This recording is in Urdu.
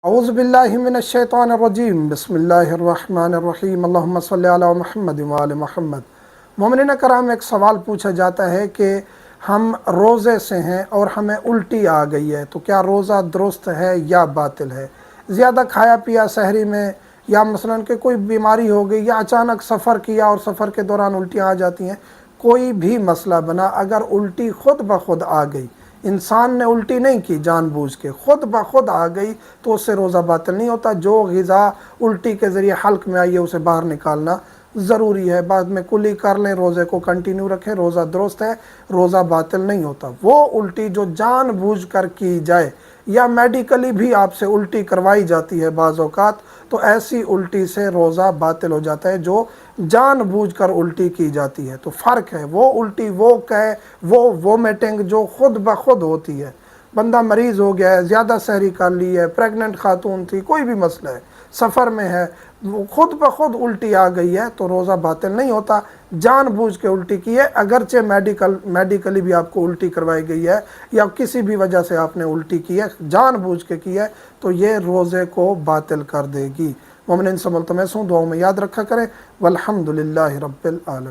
اعوذ باللہ من الشیطان الرجیم بسم اللہ الرحمن الرحیم اللہم صلی علی محمد وآل محمد۔ مومنین کرام، ایک سوال پوچھا جاتا ہے کہ ہم روزے سے ہیں اور ہمیں الٹی آ گئی ہے، تو کیا روزہ درست ہے یا باطل ہے؟ زیادہ کھایا پیا سحری میں، یا مثلاً کہ کوئی بیماری ہو گئی، یا اچانک سفر کیا اور سفر کے دوران الٹیاں آ جاتی ہیں، کوئی بھی مسئلہ بنا، اگر الٹی خود بخود آ گئی، انسان نے الٹی نہیں کی جان بوجھ کے، خود بخود آ گئی، تو اس سے روزہ باطل نہیں ہوتا۔ جو غذا الٹی کے ذریعے حلق میں آئی ہے اسے باہر نکالنا ضروری ہے، بعد میں کلی کر لیں، روزے کو کنٹینیو رکھیں، روزہ درست ہے، روزہ باطل نہیں ہوتا۔ وہ الٹی جو جان بوجھ کر کی جائے، یا میڈیکلی بھی آپ سے الٹی کروائی جاتی ہے بعض اوقات، تو ایسی الٹی سے روزہ باطل ہو جاتا ہے۔ جو جان بوجھ کر الٹی کی جاتی ہے تو فرق ہے، وہ الٹی وہ وومیٹنگ جو خود بخود ہوتی ہے، بندہ مریض ہو گیا ہے، زیادہ سحری کر لی ہے، پریگننٹ خاتون تھی، کوئی بھی مسئلہ ہے، سفر میں ہے، وہ خود بخود الٹی آ گئی ہے تو روزہ باطل نہیں ہوتا۔ جان بوجھ کے الٹی کی ہے، اگرچہ میڈیکلی بھی آپ کو الٹی کروائی گئی ہے، یا کسی بھی وجہ سے آپ نے الٹی کی ہے، جان بوجھ کے کی ہے، تو یہ روزے کو باطل کر دے گی۔ مومنین سے ملتمس ہوں، دعاؤں میں یاد رکھا کریں۔ والحمدللہ رب العالمین۔